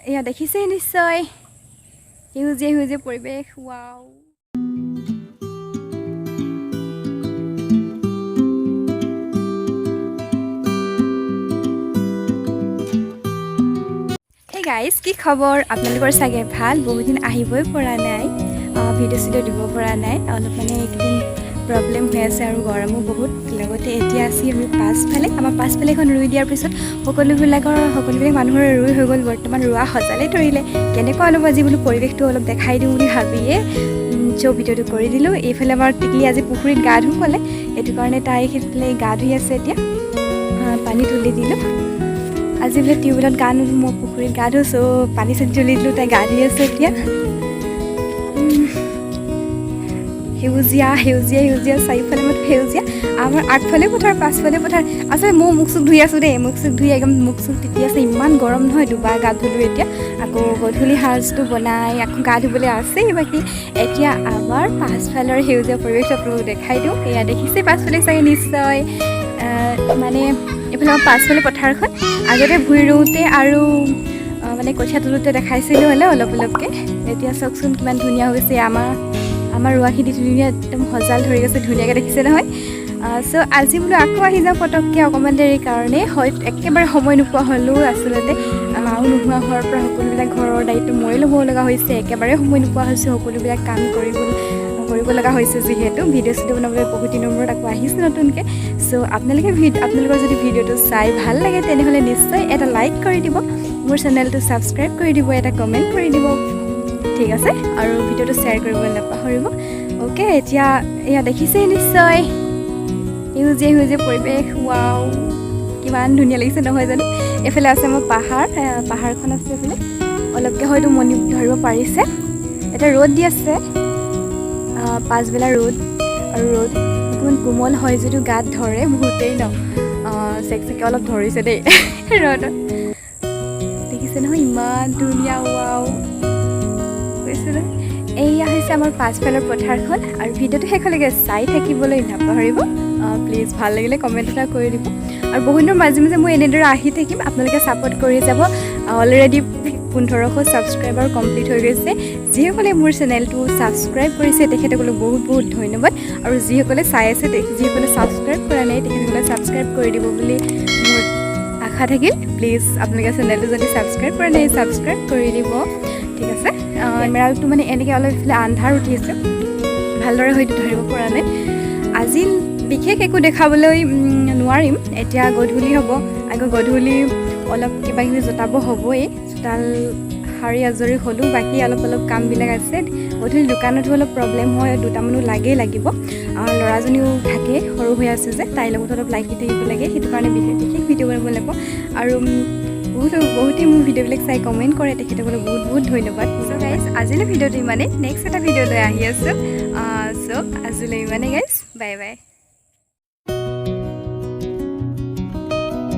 এয়া দেখিছে নিশ্চয় সেউজীয়া সেউজীয়া পৰিৱেশ ৱাও হে গাইজ কি খবৰ আপোনালোকৰ চাগে ভাল বহুত দিন আহিবই পৰা নাই ভিডিঅ' চিডিঅ' দিব পৰা নাই অলপ মানে একদিন প্ৰব্লেম হৈ আছে আৰু গৰমো বহুত লগতে এতিয়া আছি আমি পাছফালে আমাৰ পাছফালে এখন ৰুই দিয়াৰ পিছত সকলোবিলাক মানুহৰ ৰুই হৈ গ'ল বৰ্তমান ৰোৱা সজালে ধৰিলে কেনেকুৱা অলপ আজি বোলো পৰিৱেশটো অলপ দেখাই দিওঁ বুলি ভাবিয়ে ভিডিঅ'টো কৰি দিলোঁ এইফালে আমাৰ টিকলি আজি পুখুৰীত গা ধুম ক'লে এইটো কাৰণে তাই সেইফালে গা ধুই আছে এতিয়া পানী তুলি দিলোঁ আজি বোলে টিউবৱেলত গা নুধো মই পুখুৰীত গা ধুছোঁ পানী চানি তুলি দিলোঁ তাই গা ধুই আছে এতিয়া সেউজীয়া সেউজীয়া সেউজীয়া চাৰিওফালে মত সেউজীয়া আমাৰ আগফালে পথাৰ পাছফালে পথাৰ আচলতে মই মুখ চুখ ধুই আছোঁ দেই মুখ চুখ ধুই একদম মুখ চুখ তিতি আছে ইমান গৰম নহয় দুবাৰ গা ধুলোঁ এতিয়া আকৌ গধূলি সাজটো বনাই আকৌ গা ধুবলৈ আছেই বাকী এতিয়া আমাৰ পাছফালৰ সেউজীয়া পৰিৱেশটো আপোনালোকক দেখাই দিওঁ এয়া দেখিছে পাছফালে চাগে নিশ্চয় মানে এইফালে আমাৰ পাছফালে পথাৰখন আগতে ভুই ৰুওঁতে আৰু মানে কঠীয়া তোলোতে দেখাইছিলোঁ হ'লে অলপ অলপকৈ এতিয়া চাওকচোন কিমান ধুনীয়া হৈছে আমাৰ ৰোৱাখিনি ধুনীয়া একদম সজাল ধৰি গৈছে ধুনীয়াকৈ দেখিছে নহয় চ' আজি বোলো আকৌ আহি যাওঁ পটককৈ অকণমান দেৰিৰ কাৰণে হয় একেবাৰে সময় নোপোৱা হ'লেও আচলতে মাও নোহোৱা হোৱাৰ পৰা সকলোবিলাক ঘৰৰ দায়িত্ব ময়ে ল'ব লগা হৈছে একেবাৰে সময় নোপোৱা হৈছে সকলোবিলাক কাম কৰিব লগা হৈছে যিহেতু ভিডিঅ' চিডিঅ' বনাবলৈ বহুত দিনৰ মূৰত আকৌ আহিছে নতুনকৈ চ' আপোনালোকৰ যদি ভিডিঅ'টো চাই ভাল লাগে তেনেহ'লে নিশ্চয় এটা লাইক কৰি দিব মোৰ চেনেলটো ছাবস্ক্ৰাইব কৰি দিব এটা কমেণ্ট কৰি দিব ঠিক আছে আৰু ভিডিঅ'টো শ্বেয়াৰ কৰিবলৈ নাপাহৰিব অ'কে এতিয়া এয়া দেখিছেই নিশ্চয় সেউজীয়া সেউজীয়া পৰিৱেশ ৱাও কিমান ধুনীয়া লাগিছে নহয় জানো এইফালে আছে মোৰ পাহাৰখন আছে এইফালে অলপকৈ হয়তো মনি ধৰিব পাৰিছে এটা ৰ'দ দি আছে পাছবেলা ৰ'দ আৰু ৰ'দ অকণমান কোমল হয় যদিও গাত ধৰে বহুতেই ন চেকচেকে অলপ ধৰিছে দেই ৰ'দত দেখিছে নহয় ইমান ধুনীয়া ৱাও কৈছিলে এয়া হৈছে আমাৰ পাছফালৰ পথাৰখন আৰু ভিডিঅ'টো শেষলৈকে চাই থাকিবলৈ নাপাহৰিব প্লিজ ভাল লাগিলে কমেণ্ট এটা কৰি দিব আৰু বহুত দিনৰ মাজে মাজে মই এনেদৰে আহি থাকিম আপোনালোকে ছাপোৰ্ট কৰি যাব অলৰেডি 1500 ছাবস্ক্ৰাইবাৰ কমপ্লিট হৈ গৈছে যিসকলে মোৰ চেনেলটো ছাবস্ক্ৰাইব কৰিছে তেখেতসকলক বহুত বহুত ধন্যবাদ আৰু যিসকলে চাই আছে যিসকলে ছাবস্ক্ৰাইব কৰা নাই তেখেতসকলে ছাবস্ক্ৰাইব কৰি দিব বুলি মোৰ আশা থাকিল প্লিজ আপোনালোকে চেনেলটো যদি ছাবস্ক্ৰাইব কৰা নাই ছাবস্ক্ৰাইব কৰি দিব ঠিক আছে কেমেৰাটো মানে এনেকৈ অলপ ইফালে আন্ধাৰ উঠি আছে ভালদৰে হয়তো ধৰিব পৰা নাই আজি বিশেষ একো দেখাবলৈ নোৱাৰিম এতিয়া গধূলি হ'ব আকৌ গধূলি অলপ কিবা কিবি জতাব হ'বই চোতাল সাৰি আজৰি হ'লোঁ বাকী অলপ কামবিলাক আছে গধূলি দোকানতো অলপ প্ৰব্লেম হয় দুটা মানুহ লাগিব ল'ৰাজনীও থাকে সৰু হৈ আছে যে তাইৰ লগত অলপ লাগি থাকিব লাগে সেইটো কাৰণে বিশেষ ভিডিঅ' বনাব লাগিব আৰু বহুতেই মোৰ ভিডিঅ'বিলাক চাই কমেণ্ট কৰে তেখেতসকলক বহুত বহুত ধন্যবাদ চ' গাইজ আজিলৈ ভিডিঅ'টো ইমানেই নেক্সট এটা ভিডিঅ' লৈ আহি আছোঁ চ' আজিলৈ ইমানেই গাইজ বাই বাই